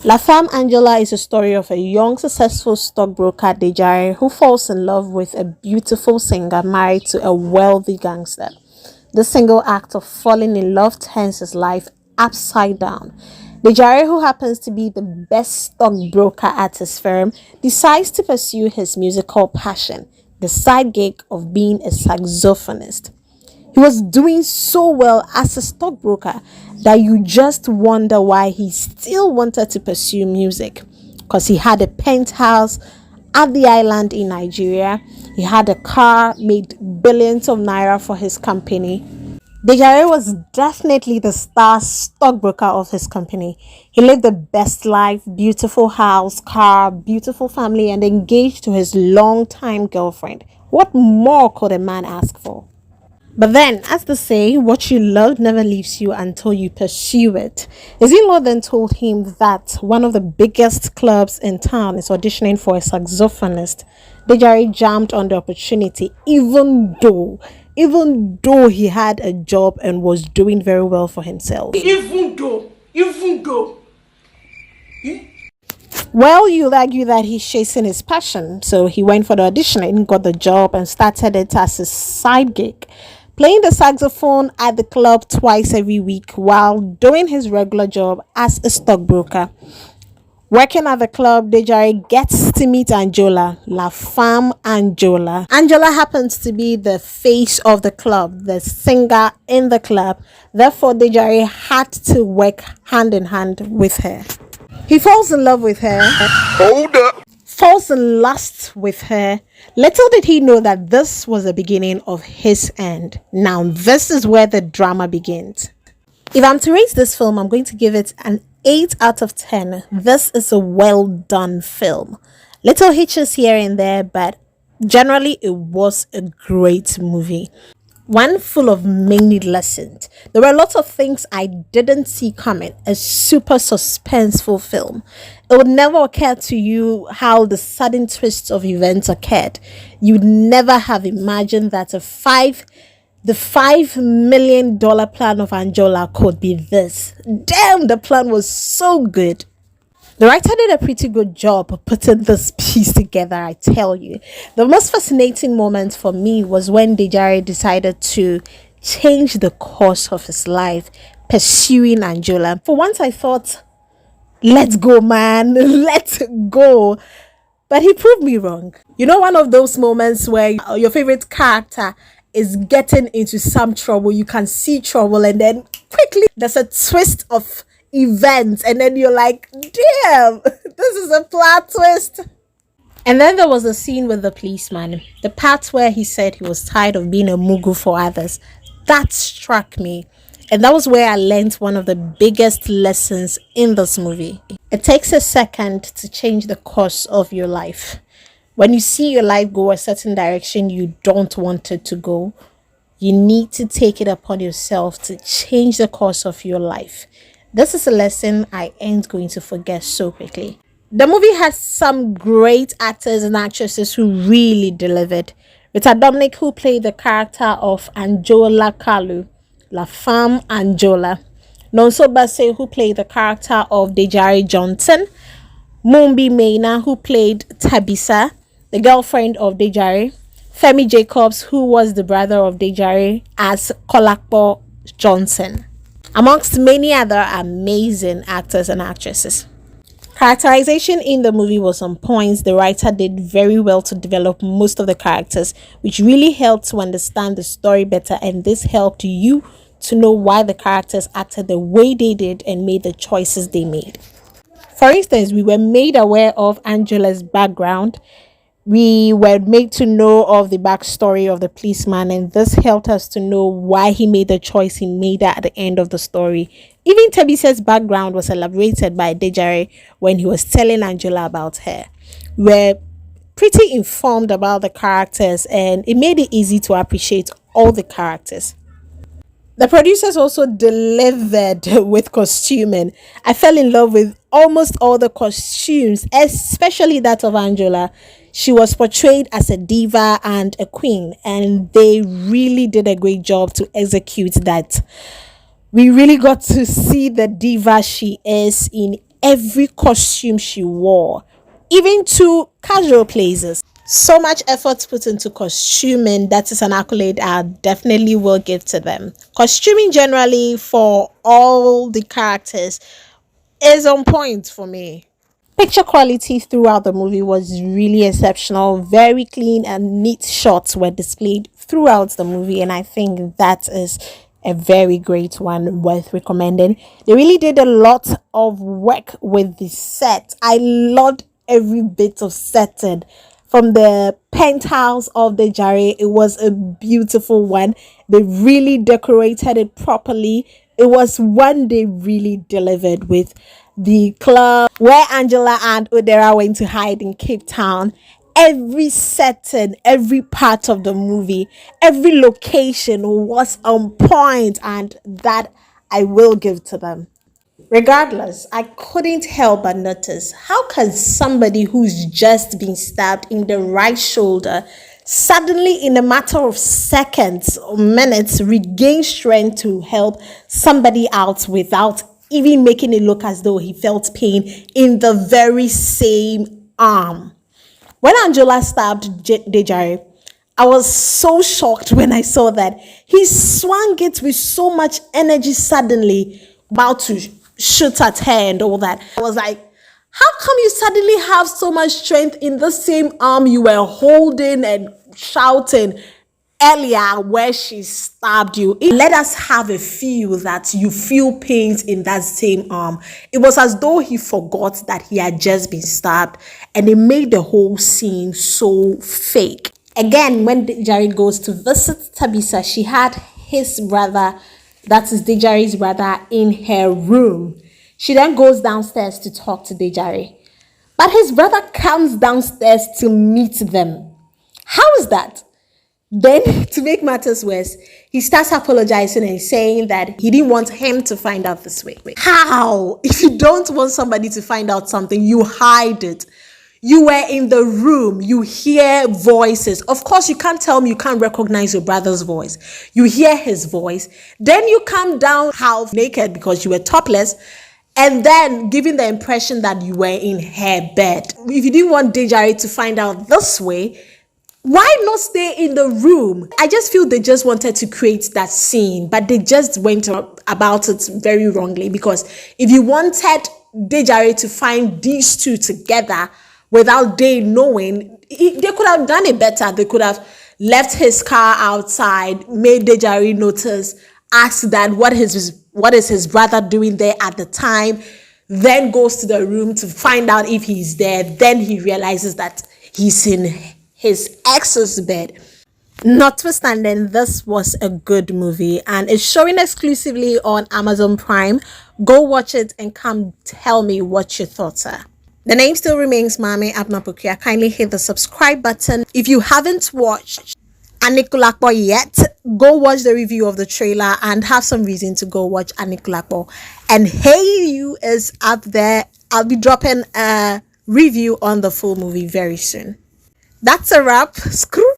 La Femme Angela is a story of a young, successful stockbroker, Dejare, who falls in love with a beautiful singer married to a wealthy gangster. The single act of falling in love turns his life upside down. Dejare, who happens to be the best stockbroker at his firm, decides to pursue his musical passion, the side gig of being a saxophonist. He was doing so well as a stockbroker that you just wonder why he still wanted to pursue music. Because he had a penthouse at the island in Nigeria. He had a car, made billions of naira for his company. Dejare was definitely the star stockbroker of his company. He lived the best life, beautiful house, car, beautiful family, and engaged to his longtime girlfriend. What more could a man ask for? But then, as they say, what you love never leaves you until you pursue it. His in-law then told him that one of the biggest clubs in town is auditioning for a saxophonist. Dejare jumped on the opportunity, even though he had a job and was doing very well for himself. Even though. Well, you'll argue that he's chasing his passion. So he went for the audition and got the job and started it as his side gig, playing the saxophone at the club twice every week while doing his regular job as a stockbroker. Working at the club, Dejare gets to meet Anjola, La Femme Anjola. Anjola happens to be the face of the club, the singer in the club. Therefore, Dejare had to work hand in hand with her. He falls in love with her. Hold up. Falls in lust with her. Little did he know that this was the beginning of his end. Now, this is where the drama begins. If I'm to rate this film, I'm going to give it an 8 out of 10. This is a well done film. Little hitches here and there, but generally it was a great movie. One full of many lessons. There were lots of things I didn't see coming. A super suspenseful film. It would never occur to you how the sudden twists of events occurred. You'd never have imagined that the $5 million plan of Anjola could be this. Damn, the plan was so good. The writer did a pretty good job putting this piece together, I tell you. The most fascinating moment for me was when Dejare decided to change the course of his life, pursuing Anjola. For once I thought, let's go, man, let's go. But he proved me wrong. You know, one of those moments where your favorite character is getting into some trouble, you can see trouble, and then quickly there's a twist of events, and then you're like, damn, this is a plot twist. And then there was a scene with the policeman, the part where he said he was tired of being a mugu for others. That struck me, and that was where I learned one of the biggest lessons in this movie. It takes a second to change the course of your life. When you see your life go a certain direction you don't want it to go, you need to take it upon yourself to change the course of your life. This is a lesson I ain't going to forget so quickly. The movie has some great actors and actresses who really delivered. Rita Dominic, who played the character of Anjola Kalu, La Femme Anjola. Nonso Basse, who played the character of Dejare Johnson. Mumbi Maina, who played Tabisa, the girlfriend of Dejare. Femi Jacobs, who was the brother of Dejare, as Kolakpo Johnson, amongst many other amazing actors and actresses. Characterization in the movie was on point. The writer did very well to develop most of the characters, which really helped to understand the story better, and this helped you to know why the characters acted the way they did and made the choices they made. For instance, we were made aware of Angela's background. We were made to know of the backstory of the policeman, and this helped us to know why he made the choice he made at the end of the story. Even Tabisa's background was elaborated by Dejare when he was telling Anjola about her. We were pretty informed about the characters, and it made it easy to appreciate all the characters. The producers also delivered with costuming. I fell in love with almost all the costumes, especially that of Anjola. She was portrayed as a diva and a queen, and they really did a great job to execute that. We really got to see the diva she is in every costume she wore, even to casual places. So much effort put into costuming. That is an accolade I definitely will give to them. Costuming generally for all the characters is on point for me. Picture quality throughout the movie was really exceptional. Very clean and neat shots were displayed throughout the movie, and I think that is a very great one worth recommending. They really did a lot of work with the set. I loved every bit of setting. From the penthouse of the Jare, it was a beautiful one. They really decorated it properly. It was one they really delivered with. The club where Angela and Odera went to hide in Cape Town. Every setting, every part of the movie, every location was on point, and that I will give to them. Regardless, I couldn't help but notice, how can somebody who's just been stabbed in the right shoulder suddenly, in a matter of seconds or minutes, regain strength to help somebody out without even making it look as though he felt pain in the very same arm? When Angela stabbed Dejare, I was so shocked when I saw that he swung it with so much energy suddenly, about to shoot at her and all that. I was like, how come you suddenly have so much strength in the same arm you were holding and shouting earlier where she stabbed you? Let us have a feel that you feel pains in that same arm. It was as though he forgot that he had just been stabbed, and it made the whole scene so fake. Again, when Dejare goes to visit Tabisa, she had his brother, that is Dejare's brother, in her room. She then goes downstairs to talk to Dejare, but his brother comes downstairs to meet them. How is that? Then, to make matters worse, he starts apologizing and saying that he didn't want him to find out this way. How? If you don't want somebody to find out something, you hide it. You were in the room, you hear voices. Of course, you can't tell me you can't recognize your brother's voice. You hear his voice. Then you come down half naked because you were topless, and then giving the impression that you were in her bed. If you didn't want Dejare to find out this way, why not stay in the room? I just feel they just wanted to create that scene, but they just went about it very wrongly, because if you wanted Dejare to find these two together without they knowing, they could have done it better. They could have left his car outside, made Dejare notice, asked that what is his brother doing there at the time, then goes to the room to find out if he's there. Then he realizes that he's in his ex's bed. Notwithstanding, this was a good movie and it's showing exclusively on Amazon Prime. Go watch it and come tell me what your thoughts are. The name still remains Mami Abnapukia. Kindly hit the subscribe button. If you haven't watched Anikulapo yet, go watch the review of the trailer and have some reason to go watch Anikulapo. And Hey You is up there. I'll be dropping a review on the full movie very soon. That's a wrap. Screw